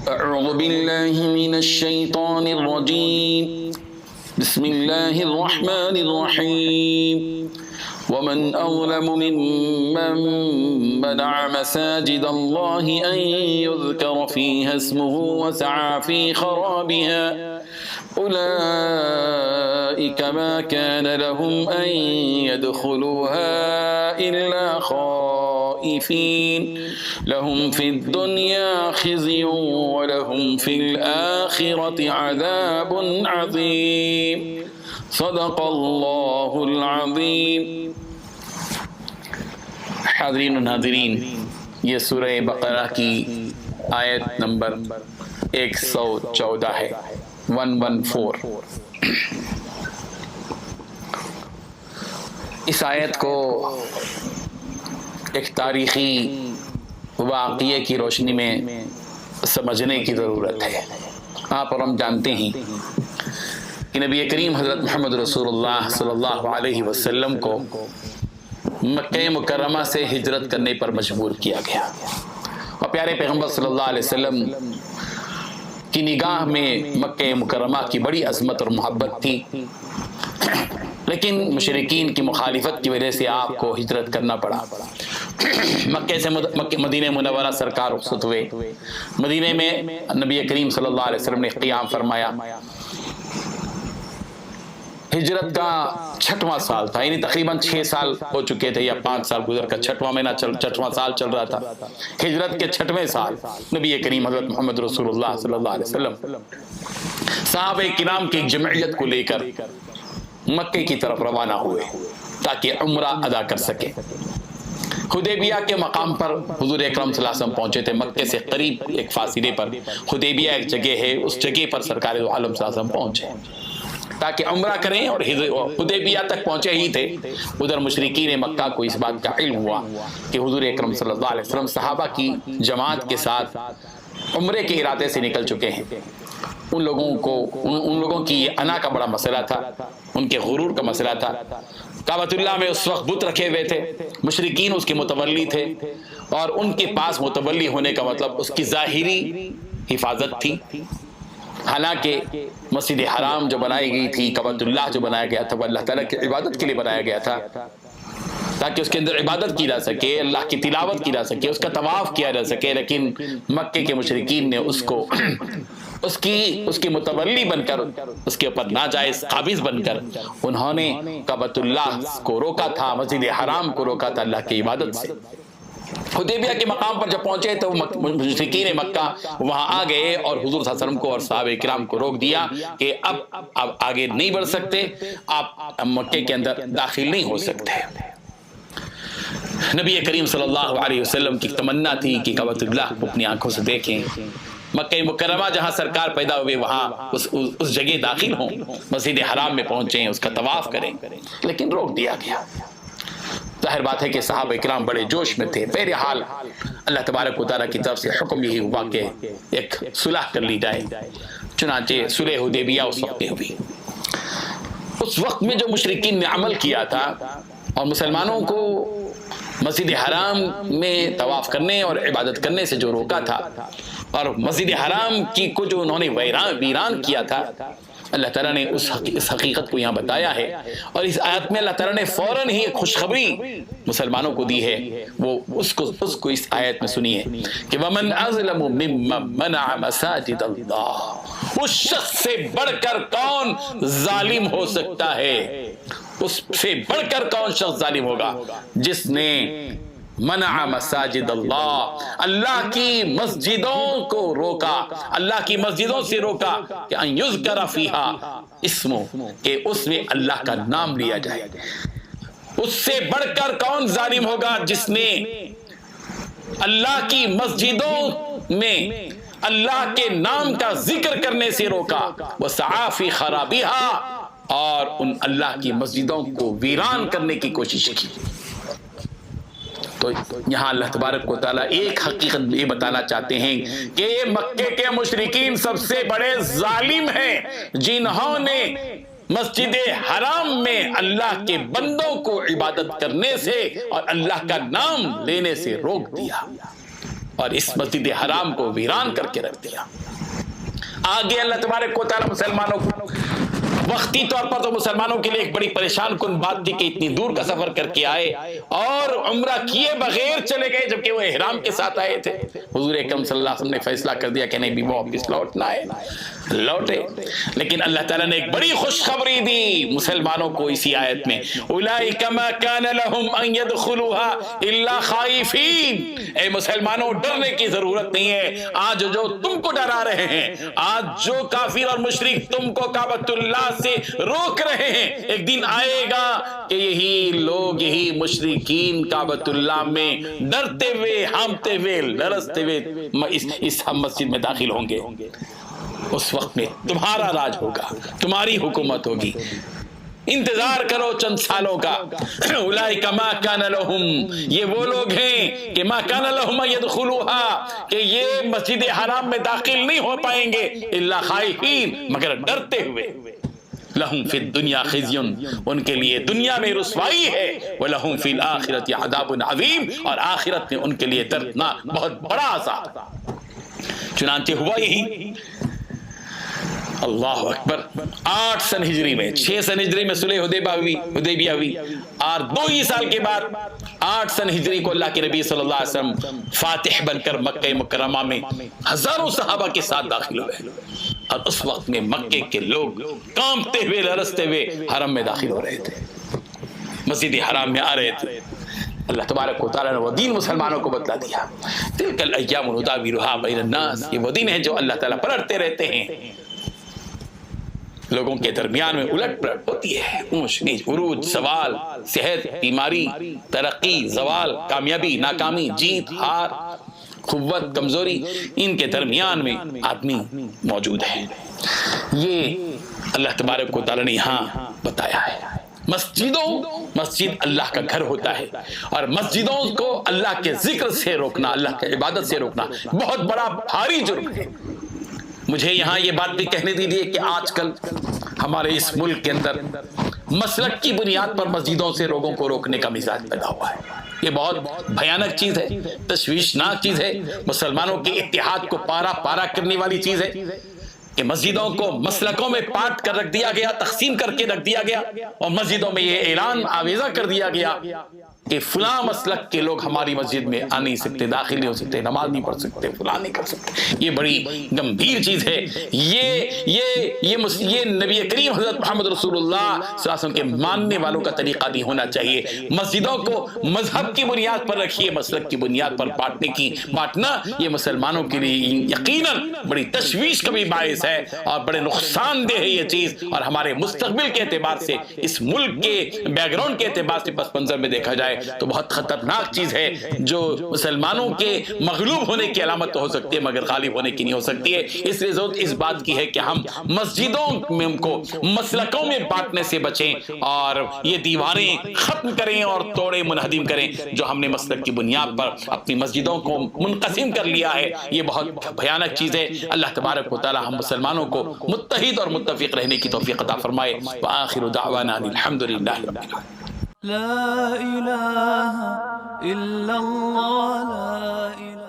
أعوذ بالله من الشيطان الرجيم بسم الله الرحمن الرحيم ومن أظلم ممن منع مساجد الله أن يذكر فيها اسمه وسعى في خرابها أولئك ما كان لهم أن يدخلوها إلا خائفين لهم في الدنيا خزي ولهم في الآخرة عذاب عظيم صدق اللہ العظیم۔ حاضرین و ناظرین، یہ سورہ بقرہ کی آیت نمبر 114 ہے، 114۔ اس آیت کو ایک تاریخی واقعے کی روشنی میں سمجھنے کی ضرورت ہے۔ آپ اور ہم جانتے ہیں کہ نبی کریم حضرت محمد رسول اللہ صلی اللہ علیہ وسلم کو مکہ مکرمہ سے ہجرت کرنے پر مجبور کیا گیا، اور پیارے پیغمبر صلی اللہ علیہ وسلم کی نگاہ میں مکہ مکرمہ کی بڑی عظمت اور محبت تھی، لیکن مشرکین کی مخالفت کی وجہ سے آپ کو ہجرت کرنا پڑا۔ مکہ سے مدینہ منورہ سرکار رخصت ہوئے۔ مدینہ میں نبی کریم صلی اللہ علیہ وسلم نے قیام فرمایا۔ ہجرت کا 6واں سال تھا، یعنی تقریباً 6 سال ہو چکے تھے، یا 5 سال گزر کر 6واں سال چل رہا تھا۔ ہجرت کے 6ویں سال نبی کریم حضرت محمد رسول اللہ صلی اللہ علیہ وسلم صحابہ کرام کی ایک جمعیت کو لے کر مکہ کی طرف روانہ ہوئے تاکہ عمرہ ادا کر سکے۔ حدیبیہ کے مقام پر حضور اکرم صلی اللہ علیہ وسلم پہنچے تھے، مکہ سے قریب ایک فاصلے پر حدیبیہ ایک جگہ ہے، اس جگہ پر سرکار دو عالم صلی اللہ علیہ وسلم پہنچے تاکہ عمرہ کریں، اور حدیبیہ تک پہنچے ہی تھے ادھر مشرکین مکہ کو اس بات کا علم ہوا کہ حضور اکرم صلی اللہ علیہ وسلم صحابہ کی جماعت کے ساتھ عمرے کے ارادے سے نکل چکے ہیں۔ ان لوگوں کی یہ انا کا بڑا مسئلہ تھا، ان کے غرور کا مسئلہ تھا۔ کعبۃ اللہ میں اس وقت بت رکھے ہوئے تھے، مشرکین اس کے متولی تھے، اور ان کے پاس متولی ہونے کا مطلب اس کی ظاہری حفاظت تھی۔ حالانکہ مسجد حرام جو بنائی گئی تھی، کعبۃ اللہ جو بنایا گیا تھا، وہ اللہ تعالیٰ کی عبادت کے لیے بنایا گیا تھا، تاکہ اس کے اندر عبادت کی جا سکے، اللہ کی تلاوت کی جا سکے، اس کا طواف کیا جا سکے۔ لیکن مکے کے مشرکین نے اس کو اس کی متولی بن کر، اس کے اوپر ناجائز قابض بن کر انہوں نے کعبۃ اللہ کو روکا تھا، مسجد حرام کو روکا تھا اللہ کی عبادت سے۔ حدیبیہ کے مقام پر جب پہنچے تو مشرکین مکہ وہاں آ گئے اور حضور صلی اللہ علیہ وسلم کو اور صحابہ کرام کو روک دیا کہ اب آگے نہیں بڑھ سکتے، آپ مکے کے اندر داخل نہیں ہو سکتے۔ نبی کریم صلی اللہ علیہ وسلم کی تمنا تھی کہ کعبۃ اللہ کو اپنی آنکھوں سے دیکھیں، مکہ مکرمہ جہاں سرکار پیدا ہوئے وہاں اس جگہ داخل ہوں، مسجد حرام میں پہنچیں، اس کا طواف کریں، لیکن روک دیا گیا۔ ظاہر بات ہے کہ صحابہ کرام بڑے جوش میں تھے۔ بہرحال اللہ تبارک و تعالیٰ کی طرف سے حکم یہی ہوا کہ ایک صلح کر لی جائے، چنانچہ صلح حدیبیہ اس وقت ہوئی۔ اس وقت میں جو مشرکین نے عمل کیا تھا اور مسلمانوں کو مسجد حرام میں طواف کرنے اور عبادت کرنے سے جو روکا تھا، اور مسجد حرام کی کو جو انہوں نے ویران کیا تھا، اللہ تعالیٰ نے اس حقیقت کو یہاں بتایا ہے، اور اس آیت میں اللہ تعالیٰ نے فوراً ہی خوشخبری مسلمانوں کو دی ہے۔ وہ اس کو اس آیت میں سنیے کہ وَمَنْ أَظْلَمُ مِمَّنْ مَنَعَ مَسَاجِدَ اللَّهِ، اس شخص سے بڑھ کر کون ظالم ہو سکتا ہے، اس سے بڑھ کر کون شخص ظالم ہوگا جس نے منع مساجد اللہ، اللہ کی مسجدوں کو روکا، اللہ کی مسجدوں سے روکا کہ ان یذکر فیہا اسمہ، کہ اس میں اللہ کا نام لیا جائے۔ اس سے بڑھ کر کون ظالم ہوگا جس نے اللہ کی مسجدوں میں اللہ کے نام کا ذکر کرنے سے روکا، وسعی فی خرابہا، اور ان اللہ کی مسجدوں کو ویران کرنے کی کوشش کی۔ تو یہاں اللہ تبارک و تعالیٰ ایک حقیقت یہ بتانا چاہتے ہیں کہ یہ مکے کے مشرکین سب سے بڑے ظالم ہیں، جنہوں نے مسجد حرام میں اللہ کے بندوں کو عبادت کرنے سے اور اللہ کا نام لینے سے روک دیا۔ اور اس مسجد حرام کو ویران کر کے رکھ دیا۔ آگے اللہ تبارک و تعالی مسلمانوں کو وقتی طور پر تو مسلمانوں کے لیے ایک بڑی پریشان کن بات تھی کہ اتنی دور کا سفر کر کے آئے اور عمرہ کیے بغیر چلے گئے، جبکہ وہ احرام کے ساتھ آئے تھے۔ حضور اکرم صلی اللہ علیہ وسلم نے فیصلہ کر دیا کہ نہیں بھی وہ واپس لوٹنا ہے، لوٹے۔ لیکن اللہ تعالیٰ نے ایک بڑی خوشخبری دی مسلمانوں کو اسی آیت میں، اولئک ما کان لهم ان يدخلوها الا خائفین۔ اے مسلمانوں، ڈرنے کی ضرورت نہیں ہے۔ آج جو تم کو ڈرا رہے ہیں، آج جو کافر اور مشرک تم کو کعبۃ اللہ سے روک رہے ہیں، ایک دن آئے گا کہ یہی لوگ، یہی مشرکین کعبۃ اللہ میں ڈرتے ہوئے، ہانپتے ہوئے، لرزتے ہوئے اس مسجد میں داخل ہوں گے۔ اس وقت میں تمہارا راج ہوگا، تمہاری حکومت ہوگی۔ انتظار کرو چند سالوں کا۔ اولئک ما کان لهم، یہ وہ لوگ ہیں کہ ما کان لهم يدخلوها، کہ یہ مسجد حرام میں داخل نہیں ہو پائیں گے الا خائفین، مگر ڈرتے ہوئے۔ لہم فی الدنیا خزی، ان کے لیے دنیا میں رسوائی ہے، ولہم فی الآخرۃ عذاب عظیم، اور آخرت میں ان کے لیے دردناک بہت بڑا عذاب۔ چنانچہ ہوا یہی۔ اللہ اکبر، 8 سن ہجری میں، 6 سن ہجری میں صلح حدیبیہ ہوئی، اور 2 ہی سال کے بعد 8 سن ہجری کو اللہ کے نبی صلی اللہ علیہ وسلم فاتح بن کر مکہ مکرمہ میں ہزاروں صحابہ کے ساتھ داخل ہوئے، اور اس وقت میں مکے کے لوگ کانپتے ہوئے، لرزتے ہوئے حرم میں داخل ہو رہے تھے، مسجد حرام میں آ رہے تھے۔ اللہ تبارک و تعالیٰ نے وہ دین مسلمانوں کو بتلا دیا۔ تلک الایام نداولها بین الناس، یہ وہ دن ہے جو اللہ تعالیٰ پلٹتے رہتے ہیں، لوگوں کے درمیان میں الٹ پلٹ ہوتی ہے، اونچ نیچ، عروج، زوال، صحت، بیماری، ترقی، زوال، کامیابی، ناکامی، جیت، ہار، قوت، کمزوری، ان کے درمیان میں آدمی موجود ہے۔ یہ اللہ تبارک و تعالیٰ نے یہاں بتایا ہے۔ مسجد اللہ کا گھر ہوتا ہے، اور مسجدوں کو اللہ کے ذکر سے روکنا، اللہ کی عبادت سے روکنا بہت بڑا بھاری جرم ہے۔ مجھے یہاں یہ بات بھی کہنے دیجیے کہ آج کل ہمارے اس ملک کے اندر مسلک کی بنیاد پر مسجدوں سے لوگوں کو روکنے کا مزاج پیدا ہوا ہے۔ یہ بہت بھیانک چیز ہے، تشویشناک چیز ہے، مسلمانوں کے اتحاد کو پارا پارا کرنے والی چیز ہے کہ مسجدوں کو مسلکوں میں بانٹ کر رکھ دیا گیا، تقسیم کر کے رکھ دیا گیا، اور مسجدوں میں یہ اعلان آویزہ کر دیا گیا کہ فلاں مسلک کے لوگ ہماری مسجد میں آ نہیں سکتے، داخل نہیں ہو سکتے، نماز نہیں پڑھ سکتے، فلاں نہیں کر سکتے۔ یہ بڑی گمبھیر چیز ہے۔ یہ نبی کریم حضرت محمد رسول اللہ صلی اللہ علیہ وسلم کے ماننے والوں کا طریقہ نہیں ہونا چاہیے۔ مسجدوں کو مذہب کی بنیاد پر رکھیے، مسلک کی بنیاد پر بانٹنا یہ مسلمانوں کے لیے یقیناً بڑی تشویش کا بھی باعث ہے، اور بڑے نقصان دہ ہے یہ چیز، اور ہمارے مستقبل کے اعتبار سے، اس ملک کے بیک گراؤنڈ کے اعتبار سے پس منظر میں دیکھا جائے تو بہت خطرناک چیز ہے، جو مسلمانوں کے مغلوب ہونے کی علامت تو ہو سکتی ہے مگر غالب ہونے کی نہیں ہو سکتی ہے۔ اس لیے ضرورت اس بات کی ہے کہ ہم مسجدوں میں ان کو مسلکوں میں بانٹنے سے بچیں، اور یہ دیواریں ختم کریں اور توڑے منہدم کریں جو ہم نے مسلک کی بنیاد پر اپنی مسجدوں کو منقسم کر لیا ہے۔ یہ بہت بھیانک چیز ہے۔ اللہ تبارک و تعالی ہم مسلمانوں کو متحد اور متفق رہنے کی توفیق عطا فرمائے۔ وآخر دعوانا الحمدللہ رب العالمین۔ لا إله إلا الله، لا إله